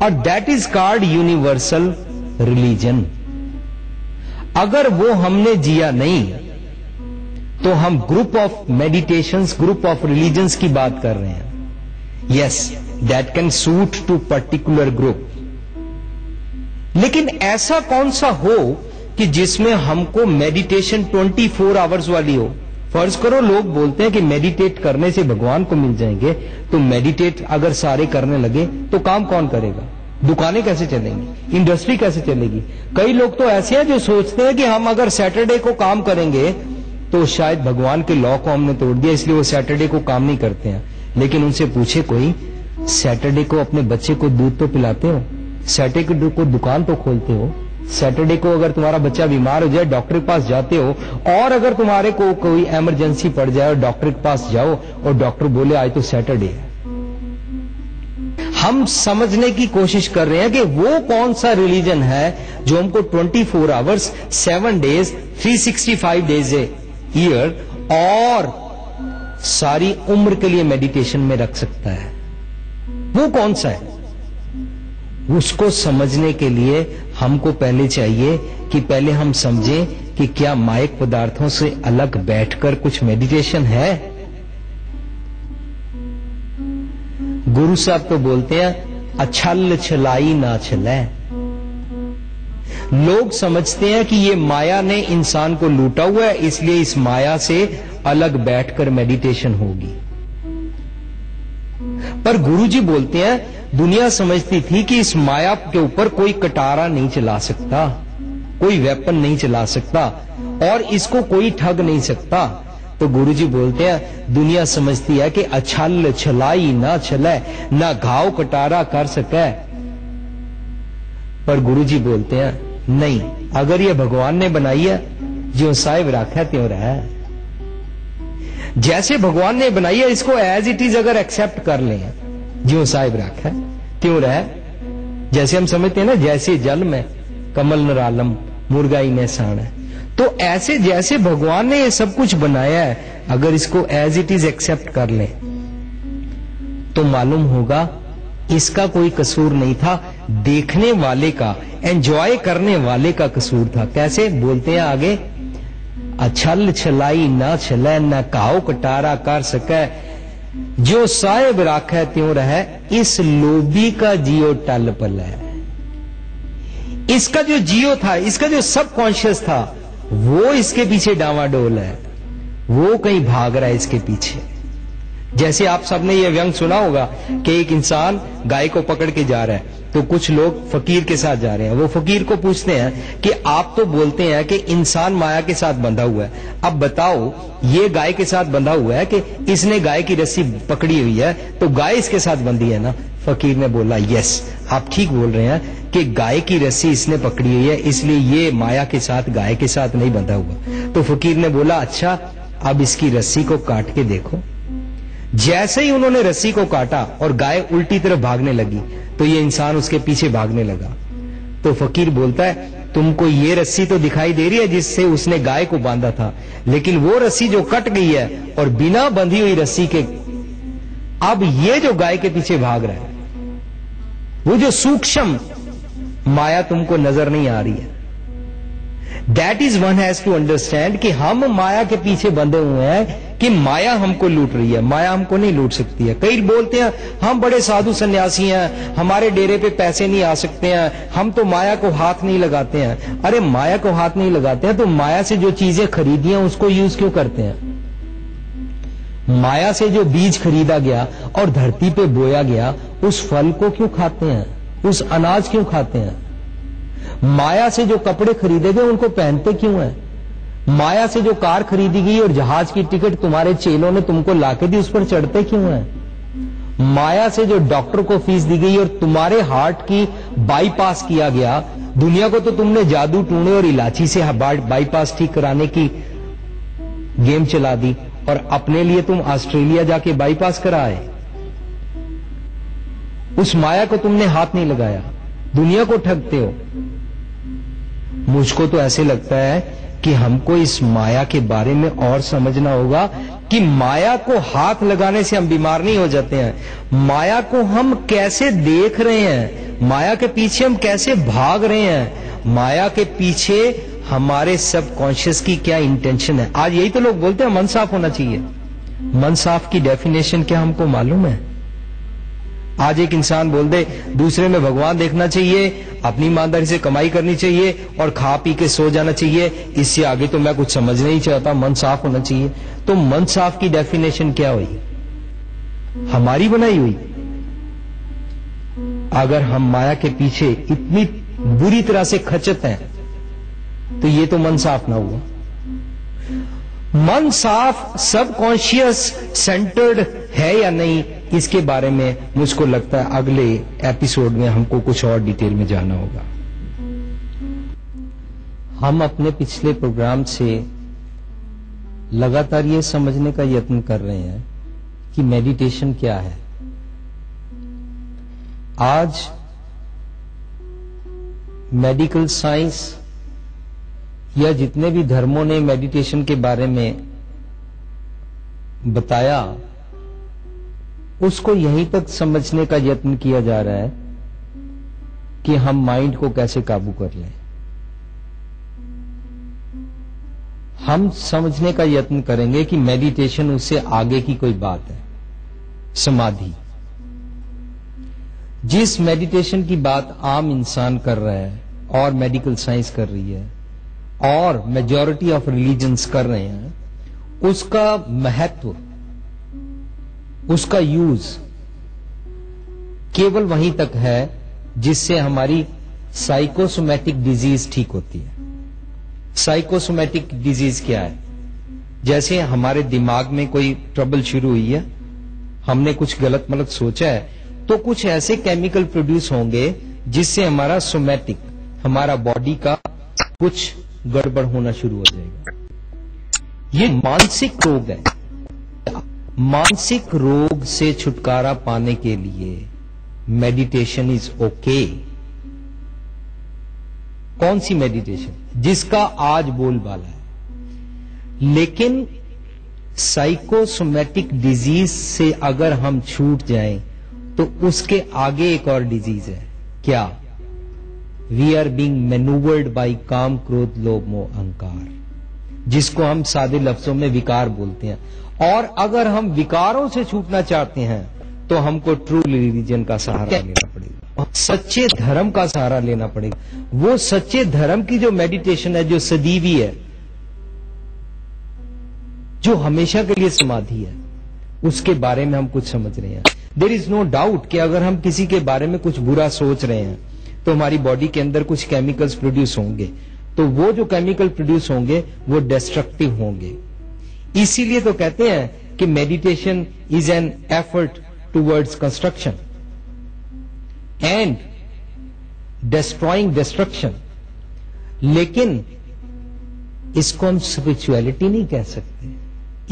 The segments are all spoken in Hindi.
और that is called universal religion. अगर वो हमने जिया नहीं तो हम group of meditations, group of religions की बात कर रहे हैं। Yes, that can suit to particular group, लेकिन ऐसा कौन सा हो कि जिसमें हमको मेडिटेशन 24 आवर्स वाली हो। फर्ज करो लोग बोलते हैं कि मेडिटेट करने से भगवान को मिल जाएंगे, तो मेडिटेट अगर सारे करने लगे तो काम कौन करेगा? दुकानें कैसे चलेंगी? इंडस्ट्री कैसे चलेगी? कई लोग तो ऐसे हैं जो सोचते हैं कि हम अगर सैटरडे को काम करेंगे तो शायद भगवान के लॉ को हमने तोड़ दिया, इसलिए वो सैटरडे को काम नहीं करते हैं। लेकिन उनसे पूछे कोई, सैटरडे को अपने बच्चे को दूध तो पिलाते हो? सैटरडे को दुकान तो खोलते हो? सैटरडे को अगर तुम्हारा बच्चा बीमार हो जाए डॉक्टर के पास जाते हो? और अगर तुम्हारे को कोई इमरजेंसी पड़ जाए और डॉक्टर के पास जाओ और डॉक्टर बोले आज तो सैटरडे है। हम समझने की कोशिश कर रहे हैं कि वो कौन सा रिलीजन है जो हमको 24 hours 7 days 365 days a year और सारी उम्र के लिए मेडिटेशन में रख सकता है। वो कौन सा है? उसको समझने के लिए हमको पहले चाहिए कि पहले हम समझें कि क्या मायक पदार्थों से अलग बैठकर कुछ मेडिटेशन है। गुरु साहब तो बोलते हैं अछल छलाई ना छलै। लोग समझते हैं कि ये माया ने इंसान को लूटा हुआ है, इसलिए इस माया से अलग बैठकर मेडिटेशन होगी। पर गुरुजी बोलते हैं दुनिया समझती थी कि इस माया के ऊपर कोई कटारा नहीं चला सकता, कोई वेपन नहीं चला सकता और इसको कोई ठग नहीं सकता। तो गुरुजी बोलते हैं दुनिया समझती है कि अछल छलाई ना छलै, ना घाव कटारा कर सके। पर गुरुजी बोलते हैं नहीं, अगर ये भगवान ने बनाई है, ज्यों साहिब राखा त्यों रहा। जैसे भगवान ने बनाई है इसको एज इट इज अगर एक्सेप्ट कर लें, ज्यों साहिब राखा त्यों रह। जैसे हम समझते हैं ना, जैसे जल में कमल नरालम मुर्गाई में साण है, तो ऐसे जैसे भगवान ने ये सब कुछ बनाया है, अगर इसको एज इट इज एक्सेप्ट कर लें तो मालूम होगा इसका कोई कसूर नहीं था, देखने वाले का, एंजॉय करने वाले का कसूर था। कैसे बोलते हैं आगे, अछल छलाई ना छलै, न काओ कटारा कर सके, जो साहिब राखे त्यों रहे, इस लोभी का जियो टल पल है। इसका जो जियो था, इसका जो सबकॉन्शियस था, वो इसके पीछे डावाडोल है, वो कहीं भाग रहा है इसके पीछे। जैसे आप सबने ये व्यंग सुना होगा कि एक इंसान गाय को पकड़ के जा रहा है, तो कुछ लोग फकीर के साथ जा रहे हैं। वो फकीर को पूछते हैं कि आप तो बोलते हैं कि इंसान माया के साथ बंधा हुआ है, अब बताओ ये गाय के साथ बंधा हुआ है कि इसने गाय की रस्सी पकड़ी हुई है, तो गाय इसके साथ बंधी है ना? फकीर ने बोला यस, आप ठीक बोल रहे हैं कि गाय की रस्सी इसने पकड़ी हुई है, इसलिए ये माया के साथ गाय के साथ नहीं बंधा हुआ। तो फकीर ने बोला अच्छा, अब इसकी रस्सी को काट के देखो। जैसे ही उन्होंने रस्सी को काटा और गाय उल्टी तरफ भागने लगी, तो ये इंसान उसके पीछे भागने लगा। तो फकीर बोलता है तुमको ये रस्सी तो दिखाई दे रही है जिससे उसने गाय को बांधा था, लेकिन वो रस्सी जो कट गई है और बिना बंधी हुई रस्सी के अब ये जो गाय के पीछे भाग रहा है, वो जो सूक्ष्म माया तुमको नजर नहीं आ रही है। That is one has to understand कि हम माया के पीछे बंधे हुए हैं, कि माया हमको लूट रही है, माया हमको नहीं लूट सकती है। कई बोलते हैं हम बड़े साधु सन्यासी हैं, हमारे डेरे पे पैसे नहीं आ सकते हैं, हम तो माया को हाथ नहीं लगाते हैं। अरे माया को हाथ नहीं लगाते हैं तो माया से जो चीजें खरीदी हैं उसको यूज क्यों करते हैं? माया से जो बीज खरीदा गया और धरती पे बोया गया, उस फल को क्यों खाते हैं? उस अनाज क्यों खाते हैं? माया से जो कपड़े खरीदे गए उनको पहनते क्यों हैं? माया से जो कार खरीदी गई और जहाज की टिकट तुम्हारे चेलों ने तुमको लाके दी, उस पर चढ़ते क्यों हैं? माया से जो डॉक्टर को फीस दी गई और तुम्हारे हार्ट की बाईपास किया गया, दुनिया को तो तुमने जादू टूने और इलायची से बाईपास ठीक कराने की गेम चला दी और अपने लिए तुम ऑस्ट्रेलिया जाके बाईपास कराए। उस माया को तुमने हाथ नहीं लगाया, दुनिया को ठगते हो। मुझको तो ऐसे लगता है कि हमको इस माया के बारे में और समझना होगा कि माया को हाथ लगाने से हम बीमार नहीं हो जाते हैं। माया को हम कैसे देख रहे हैं, माया के पीछे हम कैसे भाग रहे हैं, माया के पीछे हमारे सबकॉन्शियस की क्या इंटेंशन है। आज यही तो लोग बोलते हैं मन साफ होना चाहिए। मन साफ की डेफिनेशन क्या हमको मालूम है? आज एक इंसान बोल दे दूसरे में भगवान देखना चाहिए, अपनी ईमानदारी से कमाई करनी चाहिए और खा पी के सो जाना चाहिए, इससे आगे तो मैं कुछ समझ नहीं चाहता, मन साफ होना चाहिए। तो मन साफ की डेफिनेशन क्या हुई? हमारी बनाई हुई। अगर हम माया के पीछे इतनी बुरी तरह से खचत हैं तो ये तो मन साफ ना हुआ। मन साफ सबकॉन्शियस सेंटर्ड है या नहीं, इसके बारे में मुझको लगता है अगले एपिसोड में हमको कुछ और डिटेल में जाना होगा। हम अपने पिछले प्रोग्राम से लगातार ये समझने का यत्न कर रहे हैं कि मेडिटेशन क्या है। आज मेडिकल साइंस या जितने भी धर्मों ने मेडिटेशन के बारे में बताया, उसको यहीं तक समझने का यत्न किया जा रहा है कि हम माइंड को कैसे काबू कर लें। हम समझने का यत्न करेंगे कि मेडिटेशन उससे आगे की कोई बात है। समाधि, जिस मेडिटेशन की बात आम इंसान कर रहा है और मेडिकल साइंस कर रही है और मेजॉरिटी ऑफ रिलीजन्स कर रहे हैं, उसका महत्व, उसका यूज केवल वहीं तक है जिससे हमारी साइकोसोमैटिक डिजीज ठीक होती है। साइकोसोमैटिक डिजीज क्या है? जैसे हमारे दिमाग में कोई ट्रबल शुरू हुई है, हमने कुछ गलत मलत सोचा है, तो कुछ ऐसे केमिकल प्रोड्यूस होंगे जिससे हमारा सोमैटिक, हमारा बॉडी का कुछ गड़बड़ होना शुरू हो जाएगा। ये मानसिक रोग है। मानसिक रोग से छुटकारा पाने के लिए मेडिटेशन इज ओके। कौन सी मेडिटेशन? जिसका आज बोलबाला है। लेकिन साइकोसोमैटिक डिजीज से अगर हम छूट जाएं तो उसके आगे एक और डिजीज है। क्या? वी आर बीइंग मैन्यूवर्ड बाई काम, क्रोध, लोभ, मोह, अहंकार, जिसको हम सादे लफ्जों में विकार बोलते हैं। और अगर हम विकारों से छूटना चाहते हैं तो हमको ट्रू रिलीजन का सहारा लेना पड़ेगा, सच्चे धर्म का सहारा लेना पड़ेगा। वो सच्चे धर्म की जो मेडिटेशन है, जो सदीवी है, जो हमेशा के लिए समाधि है, उसके बारे में हम कुछ समझ रहे हैं। देयर इज नो डाउट कि अगर हम किसी के बारे में कुछ बुरा सोच रहे हैं तो हमारी बॉडी के अंदर कुछ केमिकल्स प्रोड्यूस होंगे, तो वो जो केमिकल प्रोड्यूस होंगे वो डिस्ट्रक्टिव होंगे। इसीलिए तो कहते हैं कि meditation is an effort towards construction and destroying destruction. लेकिन इसको हम स्पिरिचुअलिटी नहीं कह सकते,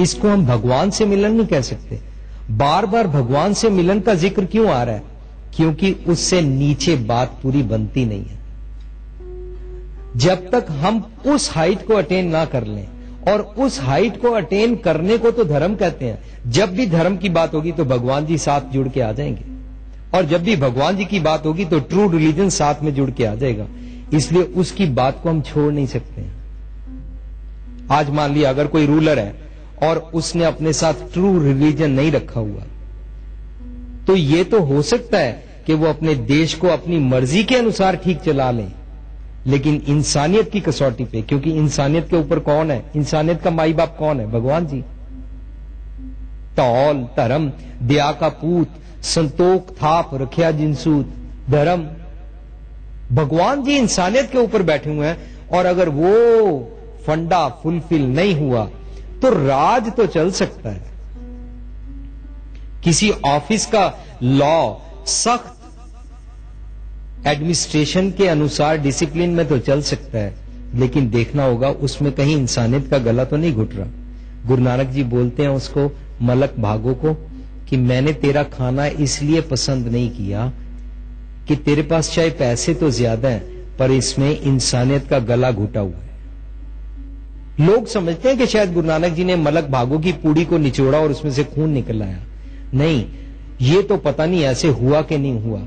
इसको हम भगवान से मिलन नहीं कह सकते। बार बार भगवान से मिलन का जिक्र क्यों आ रहा है? क्योंकि उससे नीचे बात पूरी बनती नहीं है। जब तक हम उस हाइट को अटेन ना कर लें, और उस हाइट को अटेन करने को तो धर्म कहते हैं। जब भी धर्म की बात होगी तो भगवान जी साथ जुड़ के आ जाएंगे, और जब भी भगवान जी की बात होगी तो ट्रू रिलीजन साथ में जुड़ के आ जाएगा। इसलिए उसकी बात को हम छोड़ नहीं सकते हैं। आज मान लिया अगर कोई रूलर है और उसने अपने साथ ट्रू रिलीजन नहीं रखा हुआ, तो ये तो हो सकता है कि वो अपने देश को अपनी मर्जी के अनुसार ठीक चला ले, लेकिन इंसानियत की कसौटी पे, क्योंकि इंसानियत के ऊपर कौन है? इंसानियत का माई बाप कौन है? भगवान जी। तौल धर्म, दया का पूत, संतोख थाप रखिया जिनसूत धर्म। भगवान जी इंसानियत के ऊपर बैठे हुए हैं, और अगर वो फंडा फुलफिल नहीं हुआ तो राज तो चल सकता है। किसी ऑफिस का लॉ सख्त एडमिनिस्ट्रेशन के अनुसार डिसिप्लिन में तो चल सकता है, लेकिन देखना होगा उसमें कहीं इंसानियत का गला तो नहीं घुट रहा। गुरु नानक जी बोलते हैं उसको, मलक भागो को, कि मैंने तेरा खाना इसलिए पसंद नहीं किया कि तेरे पास चाहे पैसे तो ज्यादा हैं पर इसमें इंसानियत का गला घुटा हुआ है। लोग समझते हैं कि शायद गुरु नानक जी ने मलक भागों की पूड़ी को निचोड़ा और उसमें से खून निकल आया। नहीं, ये तो पता नहीं ऐसे हुआ कि नहीं हुआ।